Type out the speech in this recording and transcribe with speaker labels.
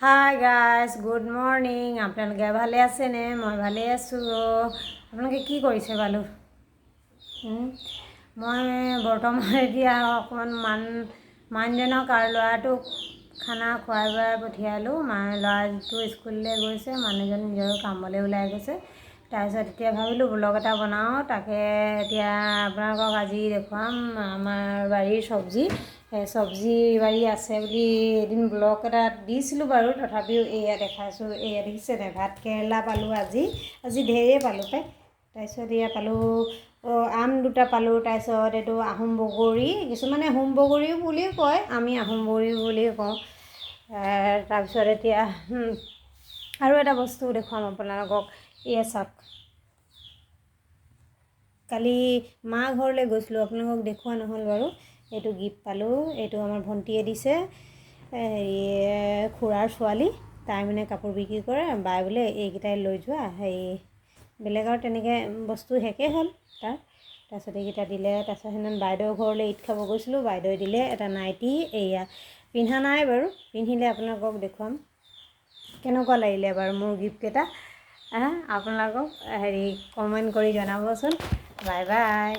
Speaker 1: Hi guys, good morning. আপোনালোকে ভালে আছেনে? মই ভালে আছোঁ। আপোনালোকে কি কৰিছে বাৰু? মই বৰ্তমান এতিয়া অকণমান মানুহজনক আৰু ল'ৰাটোক খানা খুৱাই বোৱাই পঠিয়ালোঁ। ল'ৰাটো স্কুললৈ গৈছে, মানুহজন নিজৰ কামলৈ ওলাই গৈছে। তাৰপিছত এতিয়া ভাবিলোঁ ব্লগ এটা বনাওঁ, তাকে এতিয়া আপোনালোকক আজি দেখুৱাম আমাৰ বাৰীৰ চব্জি। চব্জি বাৰী আছে বুলি এদিন ব্লগ এটা দিছিলোঁ বাৰু, তথাপিও এয়া দেখাইছোঁ। এয়া দেখিছেনে, ভাত কেৰেলা পালোঁ আজি ঢেৰেই পালোঁ পাই। তাৰপিছত এয়া পালোঁ আম দুটা পালোঁ। তাৰপিছত এইটো আহোম বগৰী, কিছুমানে হোম বগৰীও বুলিও কয়, আমি আহোম বগৰী বুলিও কওঁ। তাৰপিছত এতিয়া আৰু এটা বস্তু দেখুৱাম আপোনালোকক। এয়া চাওক, কালি মা ঘৰলৈ গৈছিলোঁ, আপোনালোকক দেখুওৱা নহ'ল বাৰু। এইটো গিফ্ট পালোঁ, এইটো আমাৰ ভণ্টীয়ে দিছে। খুৰাৰ ছোৱালী, তাই মানে কাপোৰ বিক্ৰী কৰে। বাই বোলে এইকেইটাই লৈ যোৱা, বেলেগ আৰু তেনেকৈ বস্তু শেষেই হ'ল তাৰ। তাৰপিছত এইকেইটা দিলে। তাৰপিছত সেইদিনা বাইদেউৰ ঘৰলৈ ঈদ খাব গৈছিলোঁ, বাইদেৱে দিলে এটা নাইটি। এয়া পিন্ধা নাই বাৰু, পিন্ধিলে আপোনালোকক দেখুৱাম। কেনেকুৱা লাগিলে বাৰু মোৰ গিফ্টকেইটা? আপোনালোকক কমেণ্ট কৰি জনাবচোন। Bye bye.